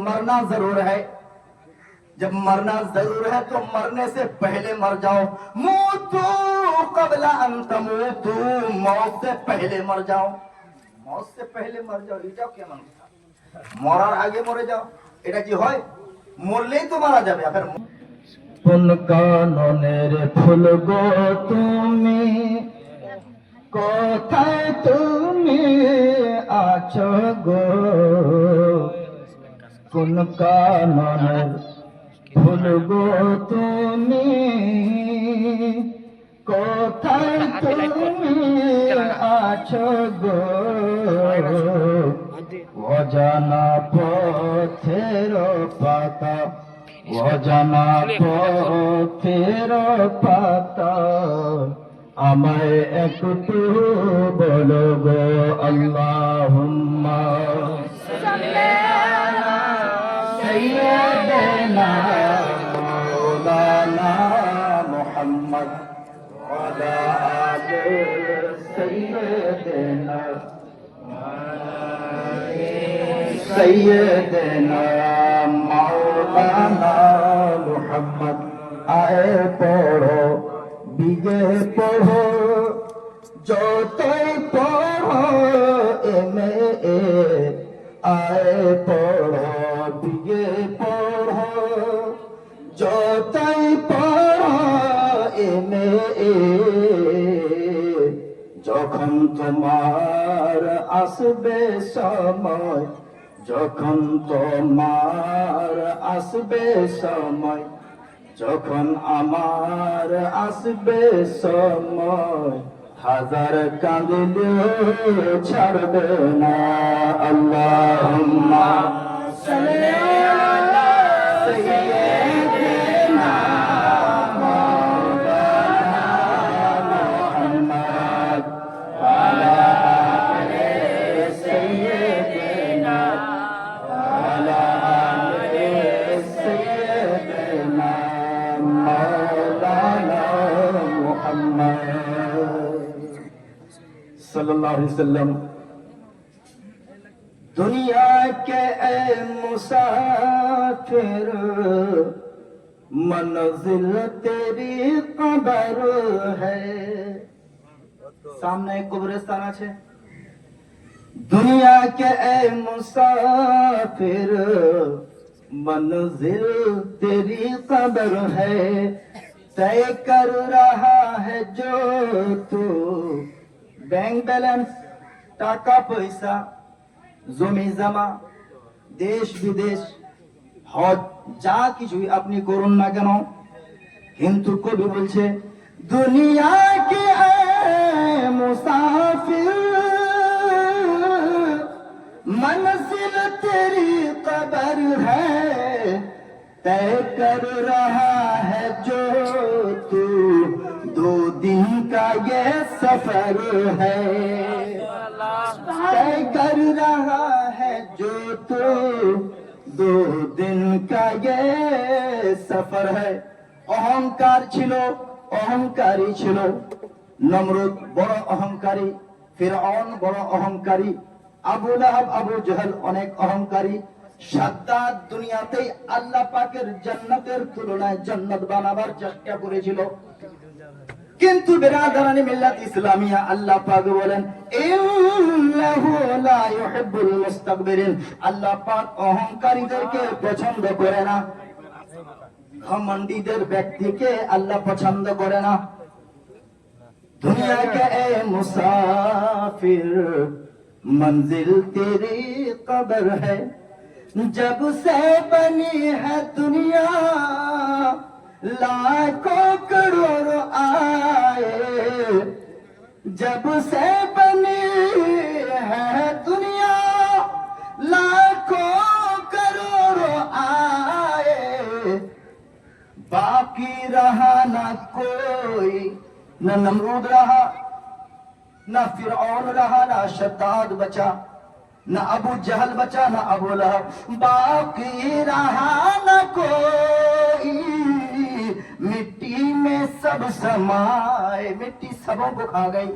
मरना जरूर है। जब मरना जरूर है तो मरने से पहले मर जाओ। मूतू कबला अन तमूतू, मौत से पहले मर जाओ। मौत से पहले मर जाओ, এটাও কেমন কথা? মরার আগে মরে যাও, এটা কি হয়? মরলেই তো মারা যাবে। আবার কোন কাননের ফুল গো তুমি, কোথায় তুমি আছো গো? কোন কাননের ফুল গো তুমি, কোথায় তুমি আছো গো? অজানা পথের পাতা, অজানা পথের পাতা, আমায় একটু বলো গো। আল্লাহুম্মা সাল্লি আলা সাইয়্যিদিনা মাওলানা মুহাম্মদ ওয়া আলা আলি সাইয়্যিদিনা सैयदना मौलाना मुहम्मद। आए पढ़ो बिगे पढ़ो, जोते पढ़ो एमे आए पढ़ो बिगे पढ़ो, जोते पढ़ो एमे। যখন তোমার আসবে সময়, যখন তোমার আসবে সময়, যখন আমার আসবে সময়, হাজার কাঁদিলেও ছাড়বে না। আল্লাহুম্মা সাল্লি আলা সাইয়্যিদিনা মাওলানা মুহাম্মদ ওয়া আলা আলি সাইয়্যিদিনা ওয়া আলা আলি সাইয়্যিদিনা মাওলানা মুহাম্মদ सल्लल्लाहु अलैहि वसल्लम। दुनिया के ए मुसाफिर, मंजिल तेरी कब्र है। सामने एक कब्रिस्तान আছে। दुनिया के ए मुसाफिर, मंजिल तेरी कब्र है। तय कर रहा है जो तू, ব্যাংক ব্যালেন্স, টাকা পয়সা, জমি জমা, দেশ বিদেশ, হজ, যা কিছুই আপনি করুন না কেন, কিন্তু কবি বলছে দুনিয়া কে মুসাফির, मंजिल तेरी कब्र है। तय कर रहा है जो तू, 2 दिन का ये सफर है। तय कर रहा है जो तू, 2 दिन का ये सफर है। অহংকার ছিল, অহংকারী ছিল। নমরুদ বড় অহংকারী, ফিরআউন বড় অহংকারী, আবু লাহাব আবু জাহল অনেক অহংকারী। সাদ্দাত দুনিয়াতেই আল্লাহ পাকের জান্নাতের তুলনায় জান্নাত বানাবার চেষ্টা করেছিল, কিন্তু বিরাদারানি মিল্লাত ইসলামিয়া আল্লাহ পাক বলেন ইন্নাহু লা ইউহিব্বুল মুস্তাকবিরিন। আল্লাহ পাক অহংকারীদেরকে পছন্দ করে না, ঘমন্ডিদের ব্যক্তিকে আল্লাহ পছন্দ করে না। দুনিয়া কে এ মুসাফির, मंजिल तेरी कब्र है। जब से बनी है दुनिया, लाखों करोड़ों आए। जब से बनी है दुनिया, लाखों करोड़ों आए। बाकी रहा ना कोई, न नमरूद रहा, ना फिरऔन रहा, ना शद्दाद बचा, ना अबू जहल बचा, ना अबू लहब। बाकी रहा ना कोई, मिट्टी में सब समाए। मिट्टी सबों को खा गई,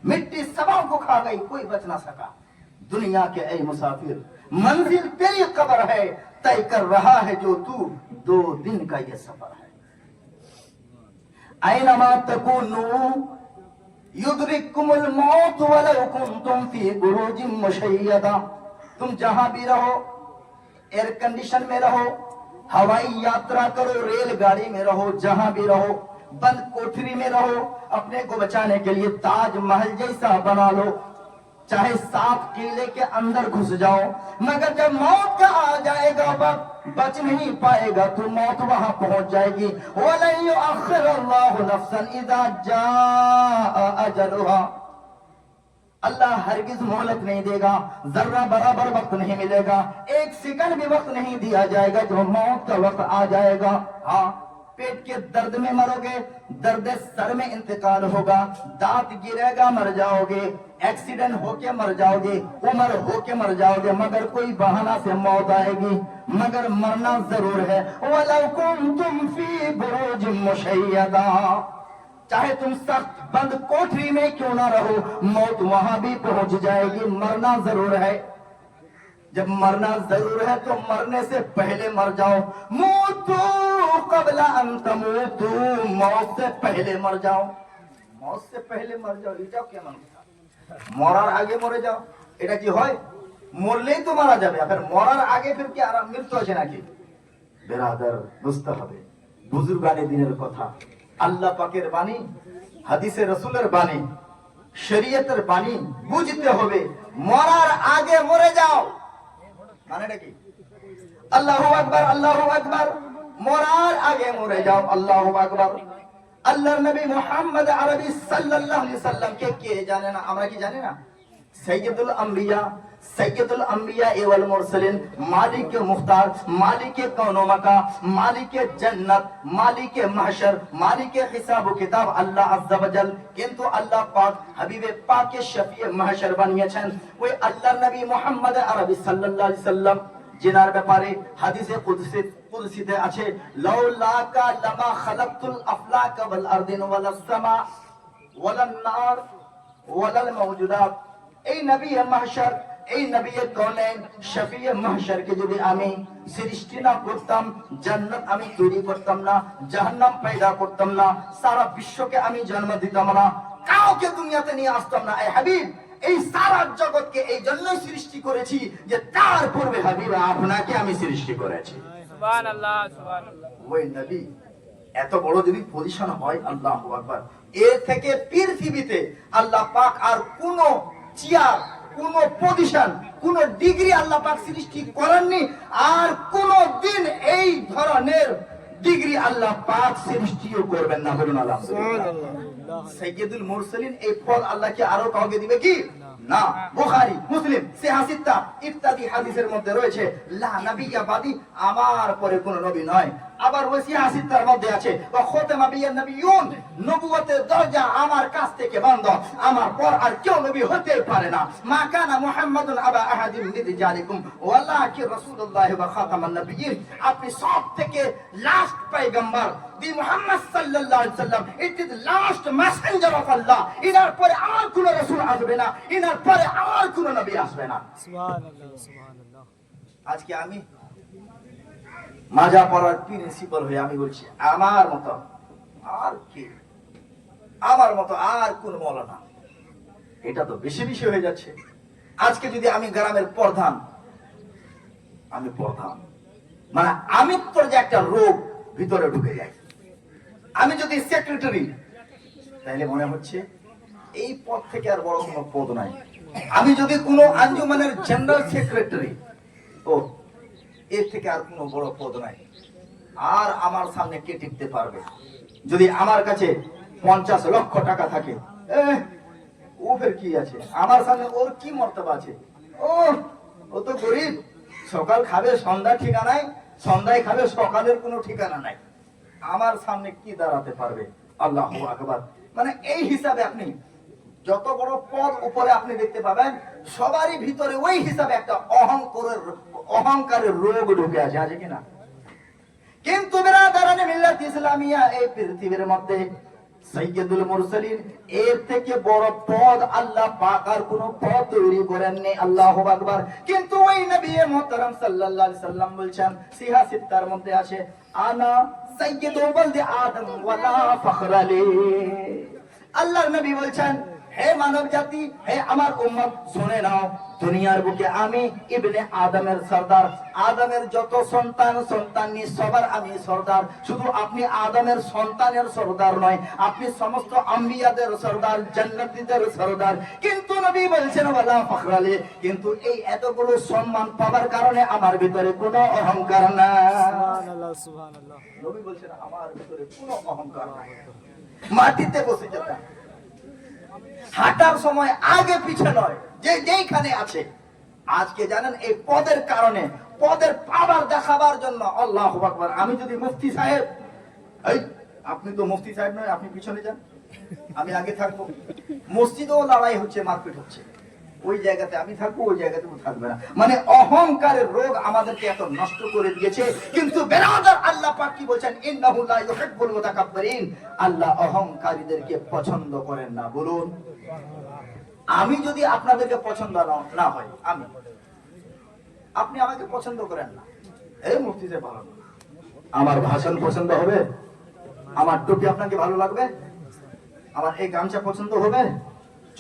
मिट्टी सबों को खा गई, कोई बच ना सका। दुनिया के ऐ मुसाफिर, मंजिल तेरी कब्र है, तय कर रहा है जो तू 2 दिन का ये सफर है। ऐनमा तकुनु युद्रिकुमुल मौत वलौ कुंतुम फी बुरूजिन मुशय्यदा। तुम जहां भी रहो, एयर कंडीशन में रहो, हवाई यात्रा करो, रेलगाड़ी में रहो, जहां भी रहो, बंद कोठरी में रहो, अपने को बचाने के लिए ताजमहल जैसा बना लो, चाहे 7 किले के अंदर घुस जाओ, मगर जब मौत का आ जाएगा वक्त, बच नहीं पाएगा, तो मौत वहां पहुंच जाएगी। वलन युअख्खिरुल्लाहु नफ्सन इज़ा जाअ अजलुहा। अल्लाह हरगिज मोहलत नहीं देगा, जर्रा बराबर वक्त नहीं मिलेगा, 1 सेकंड भी वक्त नहीं दिया जाएगा, जब मौत का वक्त आ जाएगा। हाँ, पेट के दर्द में मरोगे, दर्द सर में इंतकाल होगा, दांत गिरेगा मर जाओगे, एक्सीडेंट होके मर जाओगे, उम्र होके मर जाओगे, मगर कोई बहाना से मौत आएगी, मगर मरना जरूर है। वलौ कुंतुम फी बुरूजिन मुशय्यदा। चाहे तुम सख्त बंद कोठरी में क्यों ना रहो, मौत वहां भी पहुंच जाएगी, मरना जरूर है। जब मरना जरूर है तो मरने से पहले मर जाओ। मूतू कबला अन तमूतू, मौत से पहले मर जाओ, मौत से पहले मर जाओ। এটাও কেমন কথা? মরার আগে মরে যাও, এটা কি হয়? মরলেই তো মারা যাবে, আর মরার আগে ফির কি আরাম মৃত্যু আছে নাকি? বেরাদার বুঝতে হবে, বুজুর্গানে দিনের কথা, আল্লাহ পাকের বাণী, হাদিসে রাসূলের বাণী, শরীয়তের বাণী বুঝতে হবে। মরার আগে মরে যাও মানেটা কি? আল্লাহু আকবার, আল্লাহু আকবার, মরার আগে মরে যাও, আল্লাহু আকবার। আল্লাহর নবী মুহাম্মদ আরবি সাল্লাল্লাহু আলাইহি সাল্লামকে কে জানে না? আমরা কি জানি না? সৈয়দুল আম্বিয়া, সৈয়দুল আম্বিয়া ওয়াল মুরসালিন, মালিক মুখতার, মালিক কওনো মাকা, মালিক জান্নাত, মালিক মাহশর, মালিক হিসাব ও কিতাব আল্লাহ আযজা ওয়াজাল। কিন্তু আল্লাহ পাক হাবিবে পাকে শফিয়ে মাহশর বানিয়েছেন ওই আল্লাহর নবী মুহাম্মদ আরবি সাল্লাল্লাহু আলাইহি সাল্লাম, जिनार ব্যাপারে হাদিসে কুদসিতে আছে, লাউলাকা লামা খালাকতুল আফলাক ওয়াল আরদিন ওয়ালাস সামা ওয়ালান নার ওয়ালাল মাওজুদাত। এই নবী মাহশর, এই নবী কওনেন, শফিয়ে মাহশরকে যদি আমি সৃষ্টি না করতাম, জান্নাত আমি তৈরি করতাম না, জাহান্নাম পয়দা করতাম না, সারা বিশ্বকে আমি জন্ম দিতাম না, কাউকে দুনিয়াতে নিয়ে আসতাম না। এই হাবিব এই সারা জগৎকে এই জন্যই সৃষ্টি করেছি যে তার পূর্বে হাবিব আপনাকে আমি সৃষ্টি করেছি। সুবহানাল্লাহ, সুবহানাল্লাহ। ওই নবী এত বড় যদি পজিশন হয়, আল্লাহু আকবার, এর থেকে পৃথিবীতে আল্লাহ পাক আর কোন চেয়ার, কোন পজিশন, কোন ডিগ্রি আল্লাহ পাক সৃষ্টি করেননি, আর কোন দিন এই ধরনের ডিগ্রি আল্লাহ পাক সৃষ্টিও করবেন না। বলুন আলহামদুলিল্লাহ। সৈয়দুল মুরসালিন এই পদ আল্লাহ কি আরো কাউকে দিবে কি? না। বুখারী, মুসলিম, সিহাহ সিত্তা ইত্যাদি হাদিসের মধ্যে রয়েছে লা নবিয়্যা বাদি, আমার পরে কোন নবী নয়। আবার ওই সিহাহ সিত্তার মধ্যে আছে ওয়া খাতামা বিয়ান নবিয়্যুন, নবুয়তের দরজা আমার কাছ থেকে বন্ধ, আমার পর আর কেউ নবী হতে পারে না। মা কানা মুহাম্মাদুন আবা আহাদিন মিন রিজালিকুম ওয়ালাকিন রাসূলুল্লাহ ওয়া খাতামান নবিয়্যিন। আপনি সবথেকে লাস্ট পয়গম্বর, দি মুহাম্মদ সাল্লাল্লাহু আলাইহি সাল্লাম, it is last Messenger of Allah. Inner পরে আর কোন রাসূল আসবে না, ইনার পরে আর কোন নবী আসবে না। সুবহানাল্লাহ, সুবহানাল্লাহ। আজকে আমি মাজা পড়ার প্রিন্সিপাল হয়ে আমি বলছি, আমার মতো আর কি, আমার মতো আর কোন মওলানা, এটা তো বেশি বেশি হয়ে যাচ্ছে। আজকে যদি আমি গ্রামের প্রধান, আমি প্রধান মানে আমি তোর যে একটা রোগ ভিতরে ঢুকে যায়, আমি যদি সেক্রেটারি, তাহলে মনে হচ্ছে এই পদ থেকে আর বড় কোনো পদ নাই। আমি যদি কোনো আঞ্জুমানের জেনারেল সেক্রেটারি, ও এর থেকে আর কোনো বড় পদ নাই। আর আমার সামনে কে টিকতে পারবে? যদি আমার কাছে 50 লক্ষ টাকা থাকে, ও ফের কি আছে আমার সামনে, ওর কি মর্তবা আছে? ও তো গরিব, সকাল খাবে সন্ধ্যা ঠিকানা নাই, সন্ধ্যায় খাবে সকালের কোনো ঠিকানা নাই, আমার সামনে কি দাঁড়াতে পারবে? আল্লাহু আকবার। মানে এই হিসাবে আপনি যত বড় পদ উপরে আপনি দেখতে পাবেন, সবারই ভিতরে ওই হিসাবে একটা অহংকারের রোগ ঢুকে আছে কিনা? কিন্তু বিরাদারানে মিল্লাত ইসলামিয়া এই পৃথিবীর মধ্যে সাইয়্যিদুল মুরসালিন, এর থেকে বড় পদ আল্লাহ পাক আর কোন পদ তৈরি করেননি। আল্লাহু আকবার। কিন্তু ওই নবী মুহতারাম সাল্লাল্লাহু আলাইহি সাল্লাম বলছেন, সিহা সিত্তার মধ্যে আছে, আনা সাইয়্যিদু ওয়ালদি আদম ওয়ালা ফখর আলী। আল্লাহর নবী বলছেন, হে মানব জাতি, হে আমার উম্মত, শুনে নাও, দুনিয়ার বুকে আমি ইবনে আদমের সরদার। আদমের যত সন্তান সন্তানি সবার আমি সরদার। শুধু আপনি আদমের সন্তানের সরদার নয়, আপনি সমস্ত আম্বিয়াদের সরদার, জান্নাতীদের সরদার। কিন্তু নবী বলছেন ওয়ালা ফখর আলী, কিন্তু এই এতগুলো সম্মান পাওয়ার কারণে আমার ভিতরে কোনো অহংকার নাই। সুবহানাল্লাহ, সুবহানাল্লাহ। নবী বলছেন আমার ভিতরে কোনো অহংকার নাই। মাটিতে বসে যেতাম, হাঁটার সময় আগে পিছে নয়, যে যেখানে আছে। আজকে জানেন এই পদের কারণে, পদের পাওয়ার দেখাবার জন্য, আল্লাহু আকবার, আমি যদি মুফতি সাহেব, এই আপনি তো মুফতি সাহেব নয়, আপনি পিছনে যান, আমি আগে থাকবো। মসজিদেও লড়াই হচ্ছে, মারপিট হচ্ছে, ওই জায়গাতে আমি থাকবো, ওই জায়গাতে ও থাকবে না। মানে অহংকারের রোগ আমাদেরকে এত নষ্ট করে দিয়েছে। কিন্তু বেরাদার, আল্লাহ পাক কি বলছেন, ইন্নাহু লা ইউহিব্বুল মুতাকাব্বিরিন, আল্লাহ অহংকারীদেরকে পছন্দ করেন না। বলুন, আমি যদি আপনাদেরকে পছন্দ না হয়, আপনি আমাকে পছন্দ করেন না, এই মুফতি সাহেব ভালো না, আমার ভাষণ পছন্দ হবে? আমার টুপি আপনাকে ভালো লাগবে? আমার এই গামছা পছন্দ হবে?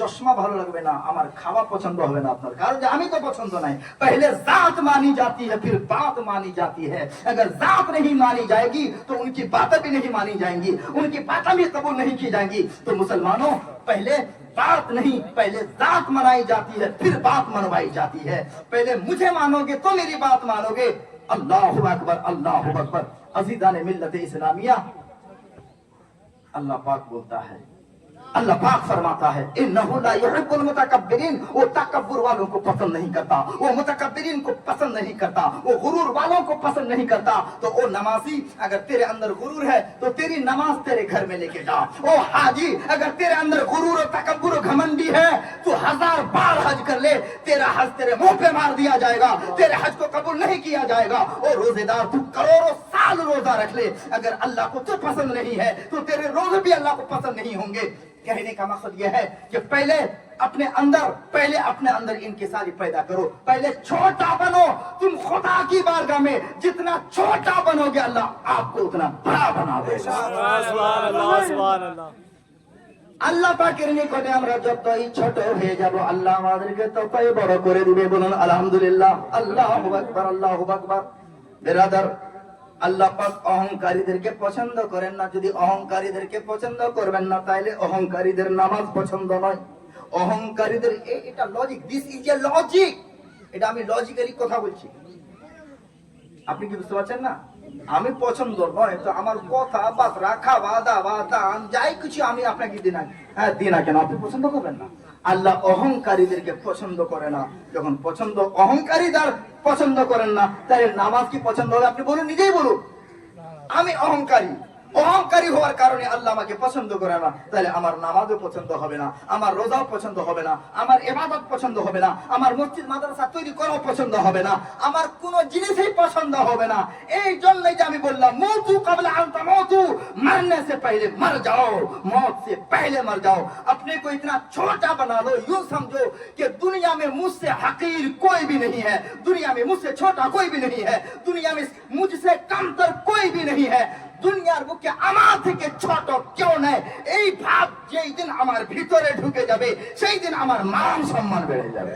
चश्मा ভালো লাগবে না, আমার খাওয়া পছন্দ হবে না আপনার, কারণ যে আমি তো পছন্দ নাই। पहले जात मानी जाती है, फिर बात मानी जाती है। अगर जात नहीं मानी जाएगी तो उनकी बातें भी नहीं मानी जाएंगी, उनकी बातें भी कबूल नहीं की जाएंगी। तो मुसलमानों, पहले बात नहीं, पहले जात मनाई जाती है, फिर बात मनवाई जाती है। पहले मुझे मानोगे तो मेरी बात मानोगे। अल्लाहु अकबर, अल्लाहु अकबर। अज़ीज़ान मिल्लत इस्लामिया, अल्लाह पाक बोलता है, अल्लाह पाक फरमाता है, इन्नहु ला युहिब्बुल मुतकब्बिरीन, वो तकब्बुर वालों को पसंद नहीं करता, वो मुतकब्बिरीन को पसंद नहीं करता, वो गुरूर वालों को पसंद नहीं करता। तो ओ नमाजी, अगर तेरे अंदर गुरूर है तो तेरी नमाज तेरे घर में लेके जा। ओ हाजी, अगर तेरे अंदर गुरूर और तकब्बुर और घमंडी है तो 1000 बार हज कर ले, तेरा हज तेरे मुंह पे मार दिया जाएगा, तेरे हज को कबूल नहीं किया जाएगा। ओ रोजेदार, तू करोड़ों साल रोजा रख ले, अगर अल्लाह को तू पसंद नहीं है तो तेरे रोजे भी अल्लाह को पसंद नहीं होंगे। कहने का मकसद यह है कि पहले अपने अंदर इंकिसारी पैदा करो। पहले छोटा बनो, तुम खुदा की बारगाह में जितना छोटा बनोगे अल्लाह आपको उतना बड़ा बना देगा। सुभान अल्लाह, सुभान अल्लाह। আল্লাহ পাকের নিকটে আমরা যতই ছোট হয়ে যাব, আল্লাহ আমাদেরকে ততই বড় করে দিবে। বলুন আলহামদুলিল্লাহ, আল্লাহু আকবার, আল্লাহু আকবার। বেরাদার, আল্লাহ পাক অহংকারীদেরকে পছন্দ করেন না। যদি অহংকারীদেরকে পছন্দ করবেন না, তাহলে অহংকারীদের নামাজ পছন্দ নয়। অহংকারীদের এটা logic, this is a logic. এটা আমি লজিক্যালি কথা বলছি, আপনি কি বুঝতে পারছেন না? আমি পছন্দ নয় তো আমার কথা বার্তা, খাওয়া দাওয়া, দান, যাই কিছু আমি আপনাকে দিই না কেন, আপনি পছন্দ করবেন না? আল্লাহ অহংকারীদেরকে পছন্দ করে না। যখন অহংকারীদের পছন্দ করেন না, তাহলে নামাজ কি পছন্দ হবে? আপনি বলুন, নিজেই বলুন। আমি অহংকারী হওয়ার কারণে আল্লাহ আমাকে পছন্দ করে না, তাহলে আমার নামাজও পছন্দ হবে না, আমার রোজাও পছন্দ হবে না, আমার ইবাদত পছন্দ হবে না, আমার মসজিদ মাদ্রাসা তৈরি করাও পছন্দ হবে না, আমার কোনো জিনিসই পছন্দ হবে না। এই জন্যই যে আমি বললাম, মৌতু কবলা আন তামুতু, मरने से पहले मर जाओ, मौत से पहले मर जाओ। अपने को इतना छोटा बना लो, यूं समझो कि दुनिया में मुझसे हकीर कोई भी नहीं है, दुनिया में मुझसे छोटा कोई भी नहीं है, दुनिया में मुझसे कमतर कोई भी नहीं है। দুনিয়ার বুকে আমার থেকে ছোট কেউ নাই। এই ভাব যেই দিন আমার ভিতরে ঢুকে যাবে, সেই দিন আমার মান সম্মান বেড়ে যাবে।